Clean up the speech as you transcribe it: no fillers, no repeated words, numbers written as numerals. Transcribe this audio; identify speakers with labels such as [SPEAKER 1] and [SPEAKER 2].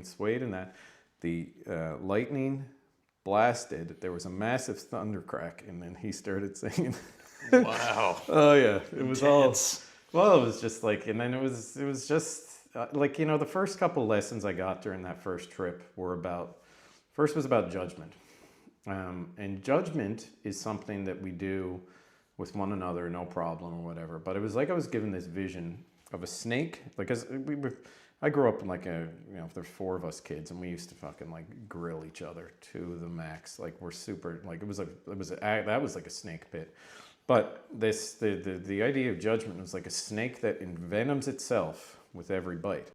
[SPEAKER 1] swayed in that. The lightning blasted. There was a massive thunder crack, and then he started singing.
[SPEAKER 2] Wow.
[SPEAKER 1] Oh yeah, it was
[SPEAKER 2] Intense.
[SPEAKER 1] all. Well, it was just like, and then it was just like, you know, the first couple lessons I got during that first trip were about. First was about judgment, and judgment is something that we do with one another, no problem or whatever. But it was like I was given this vision of a snake, like as I grew up in like a, you know, there's 4 of us kids, and we used to fucking like grill each other to the max. Like we're super, like that was like a snake pit. But the idea of judgment was like a snake that envenoms itself with every bite.